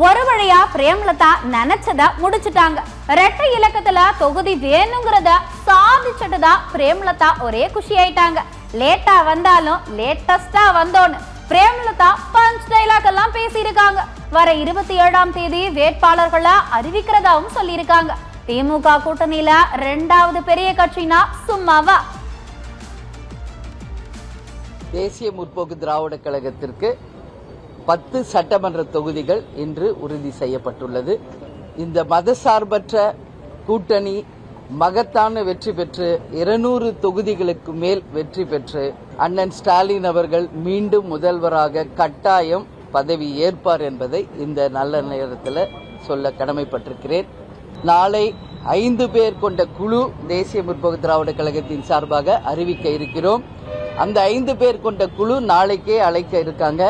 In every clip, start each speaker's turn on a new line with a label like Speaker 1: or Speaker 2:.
Speaker 1: ஒரு வழியா பிரேமலதா நினைச்சத முடிச்சுட்டாங்க. ரெட்டை இலக்கத்துல தொகுதி வேணுங்கிறத சாதிச்சுட்டுதா பிரேமலதா ஒரே குஷி ஆயிட்டாங்க. லேட்டா வந்தாலும் லேட்டஸ்டா வந்தோன்னு பிரேமலதா பஞ்ச் டைலாக் எல்லாம் பேசியிருக்காங்க. வர 27ஆம் தேதி வேட்பாளர்களை அறிவிக்கிறதாவும் சொல்லியிருக்காங்க. திமுக கூட்டணியில 2வது பெரிய கட்சினா சும்மாவா?
Speaker 2: தேசிய முற்போக்கு திராவிட கழகத்திற்கு 10 சட்டமன்ற தொகுதிகள் இன்று உறுதி செய்யப்பட்டுள்ளது. இந்த மதசார்பற்ற கூட்டணி மகத்தான வெற்றி பெற்று 200 தொகுதிகளுக்கு மேல் வெற்றி பெற்று அண்ணன் ஸ்டாலின் அவர்கள் மீண்டும் முதல்வராக கட்டாயம் பதவி ஏற்பார் என்பதை இந்த நல்ல நேரத்தில் சொல்ல கடமைப்பட்டிருக்கிறேன். நாளை 5 பேர் கொண்ட குழு தேசிய முற்போக்கு திராவிட கழகத்தின் சார்பாக அறிவிக்க இருக்கிறோம். அந்த 5 பேர் கொண்ட குழு நாளைக்கே அழைக்க இருக்காங்க.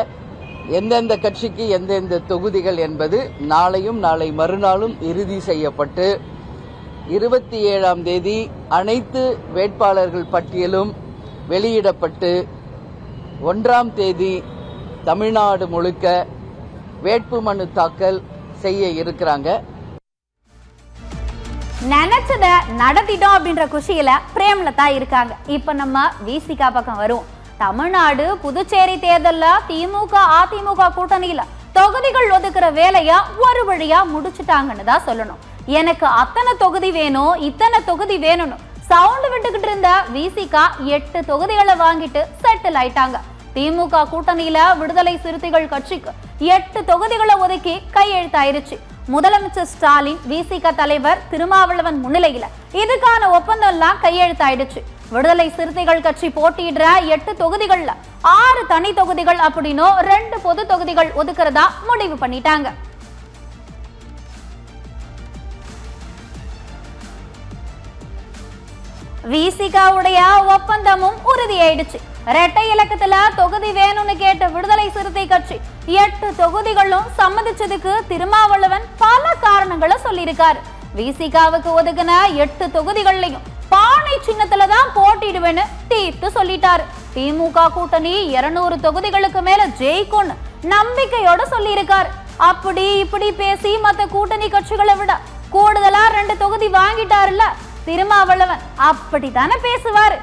Speaker 2: எந்தெந்த கட்சிக்கு எந்தெந்த தொகுதிகள் என்பது நாளையும் நாளை மறுநாளும் இறுதி செய்யப்பட்டு 27ஆம் தேதி அனைத்து வேட்பாளர்கள் பட்டியலும் வெளியிடப்பட்டு 1ஆம் தேதி தமிழ்நாடு முழுக்க வேட்புமனு தாக்கல் செய்ய இருக்கிறாங்க.
Speaker 1: நினைச்சத நடத்திட்டோம் அப்படின்ற குஷியில பிரேமலதா இருக்காங்க. இப்ப நம்ம விசிகா பக்கம் வரும். தமிழ்நாடு புதுச்சேரி தேர்தல்ல திமுக அதிமுக கூட்டணியில தொகுதிகள் ஒதுக்குற வேலைய ஒரு வழியா முடிச்சுட்டாங்கன்னு தான் சொல்லணும். எனக்கு அத்தனை தொகுதி வேணும், இத்தனை தொகுதி வேணும்னு சவுண்ட் விட்டுக்கிட்டு இருந்த விசிகா 8 தொகுதிகளை வாங்கிட்டு செட்டில் ஆயிட்டாங்க. திமுக கூட்டணியில விடுதலை சிறுத்தைகள் கட்சிக்கு 8 தொகுதிகளை ஒதுக்கி கையெழுத்தாயிருச்சு. முதலமைச்சர் ஸ்டாலின், விசிக தலைவர் திருமாவளவன் முன்னிலையில இதுக்கான ஒப்பந்தம் எல்லாம் கையெழுத்தாயிடுச்சு. விடுதலை சிறுத்தைகள் கட்சி போட்டியிடுற 8 தொகுதிகள்ல 6 தனி தொகுதிகள் அப்படின்னோ 2 பொது தொகுதிகள் ஒதுக்குறதா முடிவு பண்ணிட்டாங்க. விசிகாவுடைய ஒப்பந்தமும் உறுதியாயிடுச்சு. இரட்டை இலக்கத்துல தொகுதி வேணும்னு கேட்ட விடுதலை சிறுத்தை கட்சி 8 தொகுதிகளும் சம்மதிச்சதுக்கு திருமாவளவன் பல காரணங்களை சொல்லியிருக்காரு. விசிகாவுக்கு ஒதுக்கின 8 தொகுதிகள்லையும் பானை சின்னத்துலதான் போட்டிடுவேன்னு தீர்த்து சொல்லிட்டாரு. திமுக கூட்டணி 200 தொகுதிகளுக்கு மேல ஜெயிக்கும்னு நம்பிக்கையோட சொல்லியிருக்காரு. அப்படி இப்படி பேசி மத்த கூட்டணி கட்சிகளை விட கூடுதலா 2 தொகுதி வாங்கிட்டாருல்ல திருமாவளவன், அப்படித்தானே பேசுவாரு.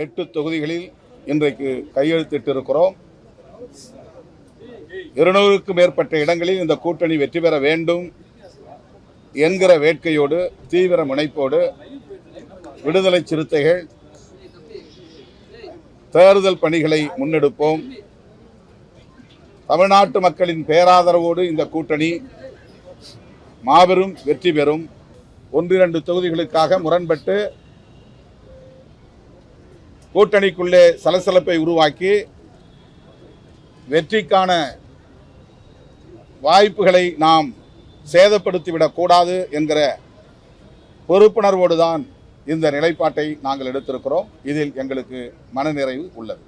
Speaker 3: எட்டு தொகுதிகளில் இன்றைக்கு கையெழுத்திட்டு இருக்கிறோம். 200க்கும் மேற்பட்ட இடங்களில் இந்த கூட்டணி வெற்றி பெற வேண்டும் என்கிற வேட்கையோடு தீவிர முனைப்போடு விடுதலை சிறுத்தைகள் தேர்தல் பணிகளை முன்னெடுப்போம். தமிழ்நாட்டு மக்களின் பேராதரவோடு இந்த கூட்டணி மாபெரும் வெற்றி பெறும். 1-2 தொகுதிகளுக்காக முரண்பட்டு கூட்டணிக்குள்ளே சலசலப்பை உருவாக்கி வெற்றிக்கான வாய்ப்புகளை நாம் சேதப்படுத்திவிடக் கூடாது என்கிற பொறுப்புணர்வோடு தான் இந்த நிலைப்பாட்டை நாங்கள் எடுத்திருக்கிறோம். இதில் எங்களுக்கு மனநிறைவு உள்ளது.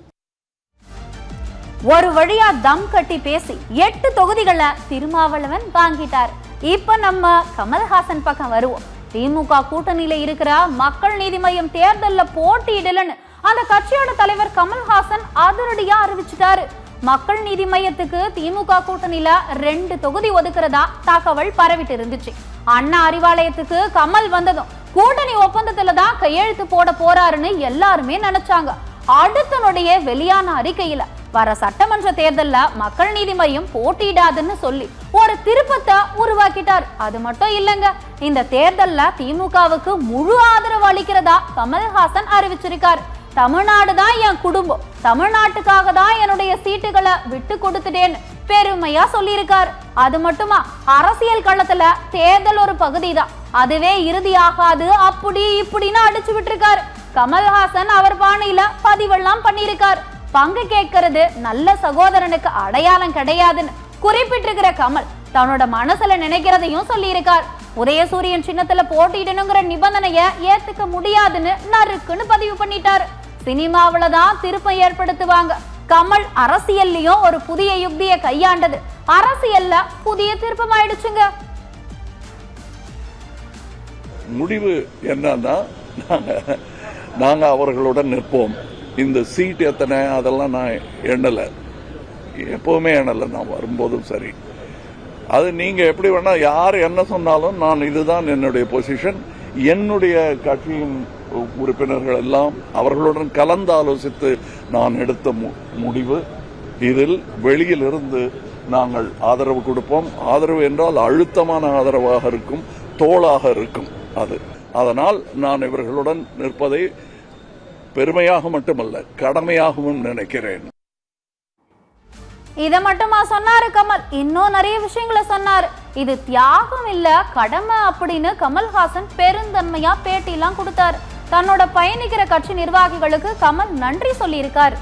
Speaker 1: ஒரு வழியா தம் கட்டி பேசி 8 தொகுதிகளை திருமாவளவன் வாங்கிட்டார். இப்ப நம்ம கமல்ஹாசன் பக்கம் வருவோம். திமுக கூட்டணியில இருக்கிற மக்கள் நீதி மய்யம் தேர்தல்ல போட்டியிடலன்னு அந்த கட்சியோட தலைவர் கமல்ஹாசன் அதிரடியா அறிவிச்சிட்டாரு. மக்கள் நீதி மையத்துக்கு திமுக கூட்டணியில 2 தொகுதி ஒதுக்குறதா தகவல் பரவிட்டு இருந்துச்சு. அண்ணா அறிவாலயத்துக்கு கமல் வந்ததும் கூட்டணி ஒப்பந்தத்துல தான் கையெழுத்து போட போறாருன்னு எல்லாருமே நினைச்சாங்க. அடுத்த நொடியே வெளியான அறிக்கையில வர சட்டமன்ற தேர்தல்ல மக்கள் நீதி மையம் போட்டியிடாதுன்னு சொல்லி ஒரு திருப்பத்தை உருவாக்கிட்டார். அது மட்டும் இல்லங்க, இந்த தேர்தல்ல திமுகவுக்கு முழு ஆதரவு அளிக்கிறதா கமல்ஹாசன் அறிவிச்சிருக்காரு. தமிழ்நாடு தான் என் குடும்பம், தமிழ்நாட்டுக்காக தான் என்னுடைய சீட்டுகளை விட்டு கொடுத்துட்டேன்னு பெருமையா சொல்லியிருக்காரு. அது மட்டுமா, அரசியல் களத்துல தேர்தல் ஒரு பகுதி தான், அதுவே இறுதி ஆகாது அப்படி இப்படின்னு அடிச்சு விட்டுருக்காரு. கமல்ஹாசன் அவர் பாணியில பதிவெல்லாம் பண்ணியிருக்காரு. பங்கு கேட்கறது நல்ல சகோதரனுக்கு அடையாளம் கிடையாதுன்னு குறிப்பிட்டிருக்கிற கமல் தன்னோட மனசுல நினைக்கிறதையும் சொல்லி இருக்கார். உதயசூரியன் சின்னத்துல போட்டியிடணுங்கிற நிபந்தனைய ஏத்துக்க முடியாதுன்னு நறுக்குன்னு பதிவு பண்ணிட்டாரு. சினிமாவில்தான் திருப்பம் ஏற்படுத்துவாங்க. கமல் அரசியல்லையும் ஒரு புதிய யுக்திய கையாண்டது அரசியல்ல புதிய திருப்பம் ஆயிடுச்சுங்க.
Speaker 4: முடிவு என்னன்னா, நாங்க அவர்களுடன் நிற்போம். இந்த சீட் எத்தனை அதெல்லாம் நான் எண்ணலை, எப்பவுமே எண்ணலை. நான் வரும்போதும் சரி, அது நீங்க எப்படி வேணா யார் என்ன சொன்னாலும் நான் இதுதான் என்னுடைய பொசிஷன். என்னுடைய கட்சியின் உறுப்பினர்கள் எல்லாம் அவர்களுடன் கலந்து ஆலோசித்து நான் எடுத்த முடிவு. இதில் வெளியில் இருந்து நாங்கள் ஆதரவு கொடுப்போம். ஆதரவு என்றால் அழுத்தமான ஆதரவாக இருக்கும், தோளாக இருக்கும். அதனால் நான் இவர்களுடன் நிற்பதை பெருமையாக மட்டுமல்ல, கடமையாகவும் நினைக்கிறேன்.
Speaker 1: இத மட்டுமா சொன்னாரு கமல்? இன்னும் நிறைய விஷயங்களை சொன்னாரு. இது தியாகம் இல்ல, கடமை அப்படின்னு கமல்ஹாசன் பெருந்தன்மையா பேட்டி எல்லாம் கொடுத்தாரு. தன்னோட பயணிக்கிற கட்சி நிர்வாகிகளுக்கு கமல் நன்றி சொல்லி இருக்காரு.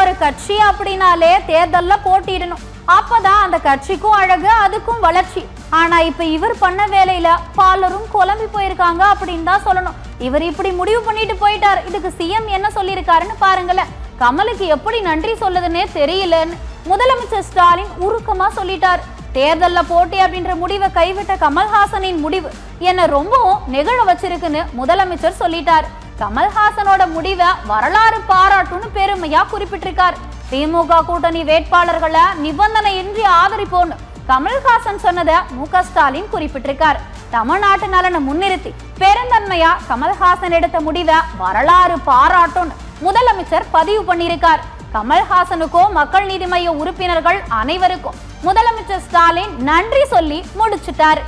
Speaker 1: ஒரு கட்சி அப்படின்னாலே தேர்தல்ல போட்டியிடணும், அப்பதான் அந்த கட்சிக்கும் அழகு, அதுக்கும் வளர்ச்சி. ஆனா இப்ப இவர் பண்ண வேலையில பலரும் குழம்பி போயிருக்காங்க அப்படின்னு தான் சொல்லணும். இவர் இப்படி முடிவு பண்ணிட்டு போயிட்டார். இதுக்கு சிஎம் என்ன சொல்லியிருக்காருன்னு பாருங்களேன். கமலுக்கு எப்படி நன்றி சொல்லுதுன்னே தெரியலன்னு முதலமைச்சர் ஸ்டாலின் உருக்கமா சொல்லிட்டார். தேர்தல்ல போட்டி அப்படின்ற முடிவை கைவிட்ட கமல்ஹாசனின் முடிவு என்ன ரொம்பவும் நெகிழ வச்சிருக்குன்னு முதலமைச்சர் சொல்லிட்டார். கமல்ஹாசனோட முடிவை வரலாறு பாராட்டுன்னு பெருமையா குறிப்பிட்டிருக்கார். திமுக கூட்டணி வேட்பாளர்களை நிபந்தனையின்றி ஆதரிப்போன்னு கமல்ஹாசன் சொன்னதை மு.க. ஸ்டாலின் குறிப்பிட்டிருக்கார். தமிழ்நாட்டு நலனை முன்னிறுத்தி பெருந்தன்மையா கமல்ஹாசன் எடுத்த முடிவை வரலாறு பாராட்டுன்னு முதலமைச்சர் பதிவு பண்ணியிருக்கார். கமல்ஹாசனுக்கோ மக்கள் நீதி மய்ய உறுப்பினர்கள் அனைவருக்கும் முதலமைச்சர் ஸ்டாலின் நன்றி சொல்லி முடிச்சிட்டார்.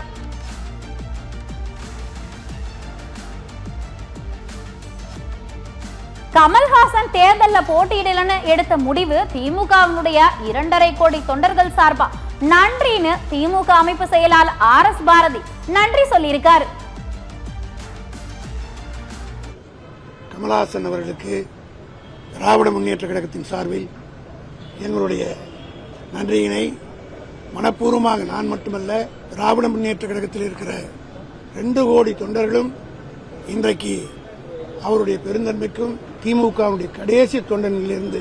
Speaker 1: கமல்ஹாசன் தேர்தல்ல போட்டியிடலன்னு எடுத்த முடிவு திமுகவினுடைய 2.5 கோடி தொண்டர்கள் சார்பா நன்றின்னு திமுக அமைப்பு செயலாளர் RS பாரதி நன்றி சொல்லியிருக்காரு.
Speaker 5: கமல்ஹாசன் அவர்களுக்கு திராவிட முன்னேற்ற கழகத்தின் சார்பில் எங்களுடைய நன்றியினை மனப்பூர்வமாக நான் மட்டுமல்ல, திராவிட முன்னேற்ற கழகத்தில் இருக்கிற 2 கோடி தொண்டர்களும் இன்றைக்கு அவருடைய பெருந்தன்மைக்கும் திமுகவுடைய கடைசி தொண்டனிலிருந்து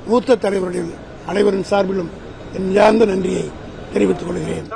Speaker 5: மூத்த தலைவருடைய அனைவரின் சார்பிலும் என் நன்றியை தெரிவித்துக் கொள்கிறேன்.